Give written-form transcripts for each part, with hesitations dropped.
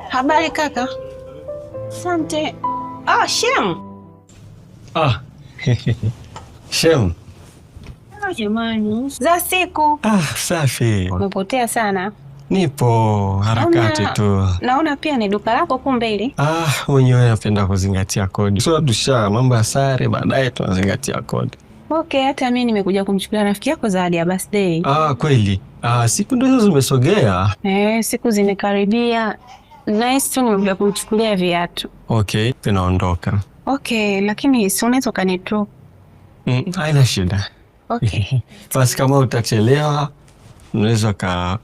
Habari kaka. Asante. Ah, Shem. Ah. Shem. Jamani. Za siku. Safi. Umepotea sana. Nipo harakati tu. Naona pia ni duka lako kumbe hili. Wenyewe napenda kuzingatia kodi. So tusha mambo ya sare, baadaye tunazingatia kodi. Okay, hata mimi nimekuja kumchukulia rafiki yako zawadi ya birthday. Kweli. Siku ndizo zimesogea. Siku zimekaribia. Nice tu nimekuja kumchukulia viatu. Okay, tunaondoka. Okay, lakini si unaweza ukanidrop? Haina shida. Okay. Basi kama utachelewa, unaweza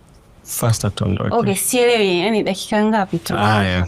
faster tuondoke. Okay, sielewi, yani dakika ngapi tu? Yeah.